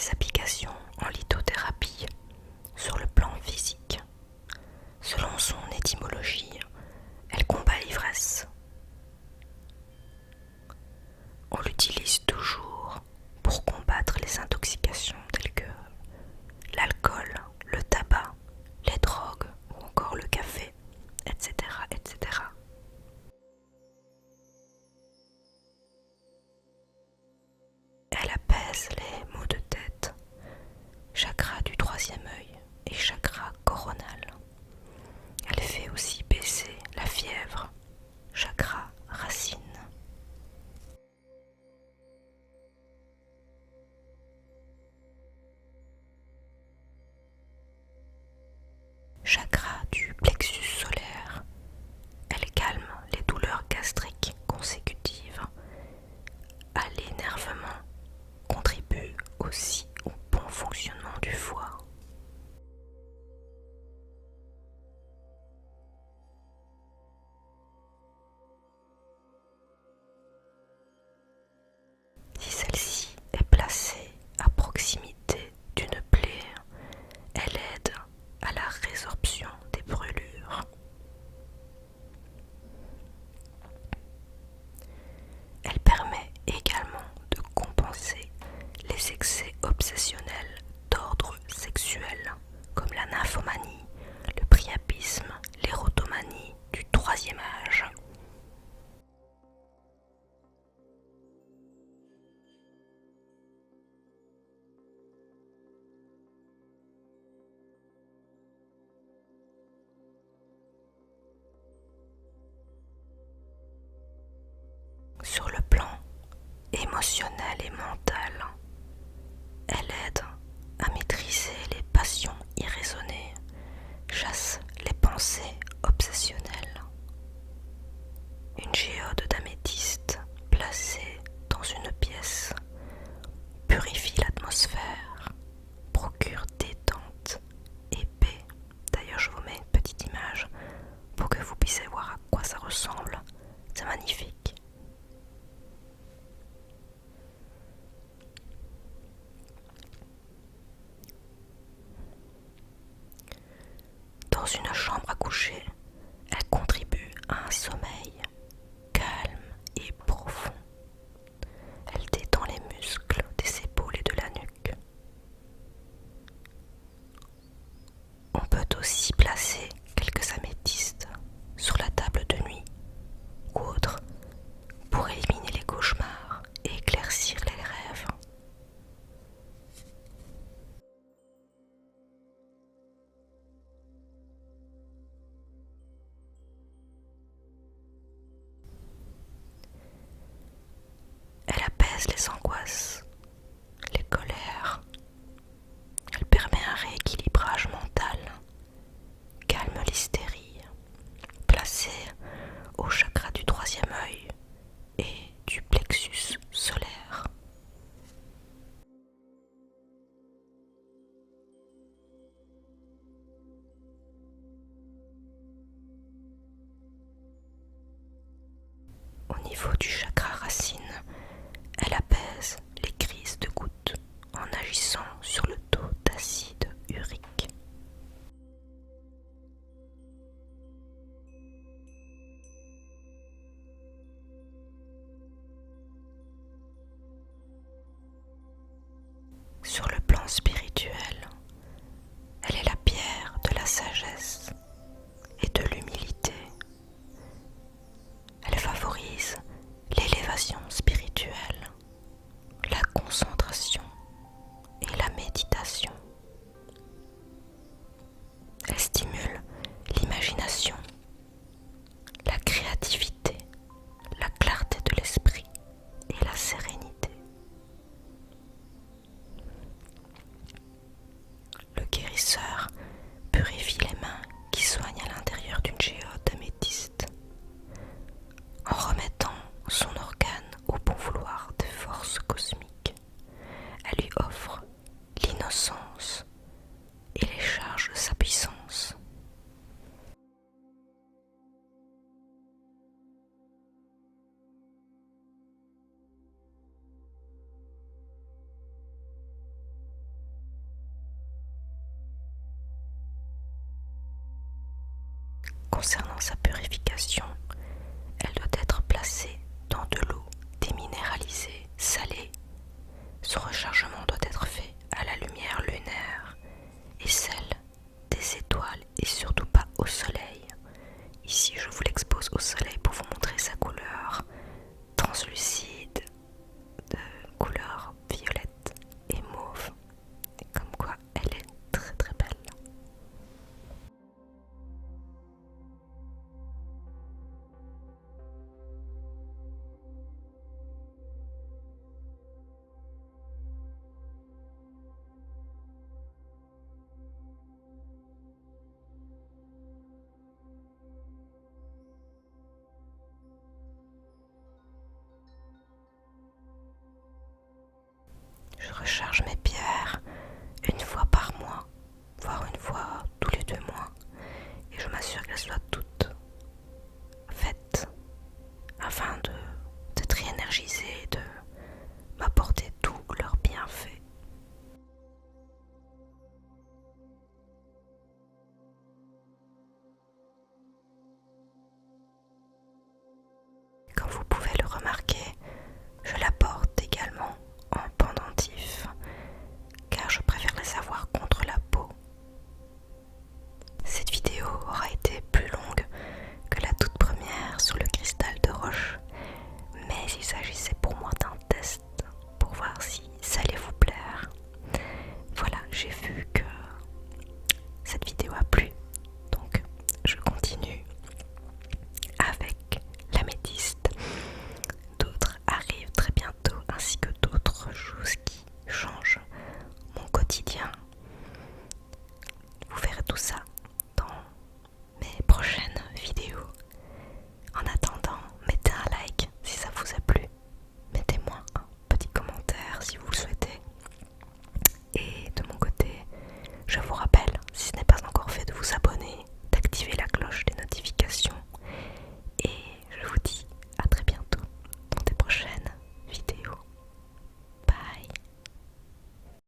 des applications en lithothérapie sur le plan physique. Selon son étymologie, elle combat l'ivresse. On l'utilise toujours pour combattre les intoxications telles que l'alcool, le tabac, les drogues ou encore le café, etc., etc. Elle apaise les maux de tête, chakra du troisième œil et chakra coronal. Elle fait aussi baisser la fièvre, chakra racine. Chakra du plexus solaire. Elle calme les douleurs gastriques consécutives à l'énervement, contribue aussi au bon fonctionnement du foie. Si celle-ci est placée à proximité d'une plaie, elle aide à la résorption des brûlures. Elle permet également de compenser les excès obsessionnels d'ordre sexuel, comme la nymphomanie, le priapisme, l'érotomanie du troisième âge. Sur le plan émotionnel et mental, elle aide à maîtriser les passions irraisonnées, chasse les pensées obsessionnelles. Une géode d'améthyste placée dans une pièce purifie l'atmosphère, procure détente et paix. D'ailleurs, je vous mets une petite image pour que vous puissiez voir à quoi ça ressemble. C'est magnifique. Dans une chambre à coucher, elle contribue à un sommeil calme et profond. Elle détend les muscles des épaules et de la nuque. On peut aussi placer quelques améthystes sur la table de nuit ou autre pour éliminer les cauchemars et éclaircir les rêves. Elle apaise les angoisses, les colères. Elle permet un rééquilibrage mental, calme l'hystérie, placée au chakra du troisième œil et du plexus solaire. Au niveau du chakra racine, elle apaise les crises de gouttes en agissant sur le taux d'acide urique. Sur le plan spirituel, elle est la pierre de la sagesse et de l'humilité. Elle favorise l'élévation spirituelle, la concentration et la méditation. Elle stimule l'imagination, la créativité, la clarté de l'esprit et la sérénité. Ce rechargement doit être fait à la lumière lunaire et celle des étoiles et surtout pas au soleil. Ici, je vous l'expose au soleil pour vous montrer sa couleur translucide, de couleur violette et mauve. Et comme quoi, elle est très très belle. Je recharge mes pierres